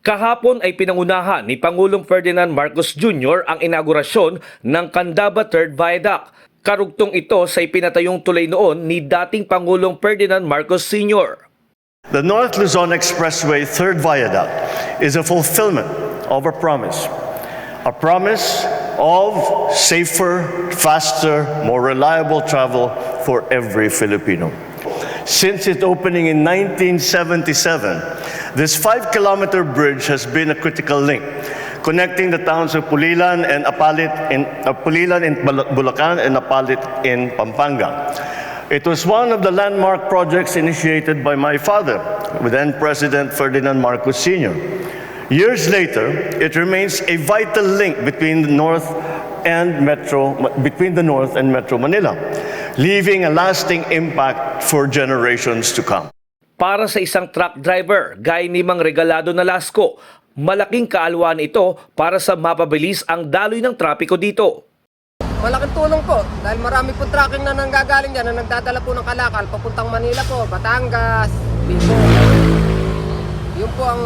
Kahapon ay pinangunahan ni Pangulong Ferdinand Marcos Jr. ang inaugurasyon ng Candaba Third Viaduct. Karugtong ito sa ipinatayong tulay noon ni dating Pangulong Ferdinand Marcos Sr. The North Luzon Expressway Third Viaduct is a fulfillment of a promise of safer, faster, more reliable travel for every Filipino. Since its opening in 1977, this 5-kilometer bridge has been a critical link connecting the towns of Pulilan and Bulacan and Apalit in Pampanga. It was one of the landmark projects initiated by my father, then President Ferdinand Marcos Sr. Years later, it remains a vital link between the North and Metro Manila, leaving a lasting impact for generations to come. Para sa isang truck driver, gaya ni Mang Regalado Nalasco, malaking kaalwan ito para sa mapabilis ang daloy ng trapiko dito. Malaking tulong po dahil marami po trucking na nanggagaling dyan na nagdadala po ng kalakal papuntang Manila po, Batangas, Bicol. Yun po ang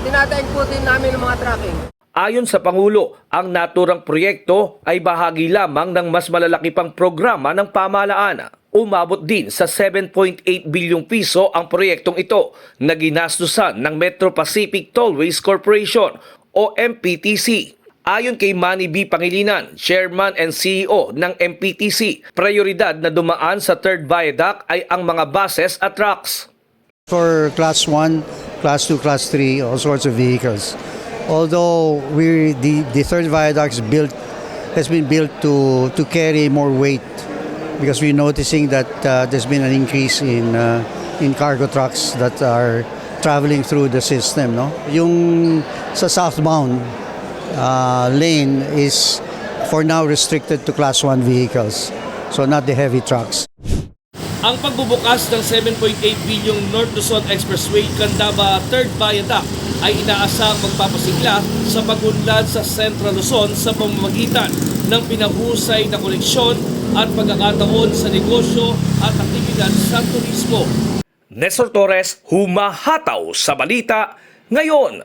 dinadaig po din namin ng mga trucking. Ayon sa Pangulo, ang naturang proyekto ay bahagi lamang ng mas malalaki pang programa ng pamahalaan. Umabot din sa 7.8 bilyong piso ang proyektong ito na ginastusan ng Metro Pacific Tollways Corporation o MPTC. Ayon kay Manny B. Pangilinan, Chairman and CEO ng MPTC, prioridad na dumaan sa Third Viaduct ay ang mga buses at trucks. For Class 1, Class 2, Class 3, all sorts of vehicles. Although the Third Viaduct has been built to carry more weight because we're noticing that there's been an increase in cargo trucks that are traveling through the system. No? Yung sa southbound lane is for now restricted to Class 1 vehicles, so not the heavy trucks. Ang pagbubukas ng 7.8 bilyong North Luzon Expressway Candaba Third Viaduct ay inaasang magpapasigla sa pagunlad sa Central Luzon sa pamamagitan ng pinahusay na koneksyon at pagkakataon sa negosyo at aktibidad sa turismo. Nestor Torres, humahataw sa balita ngayon.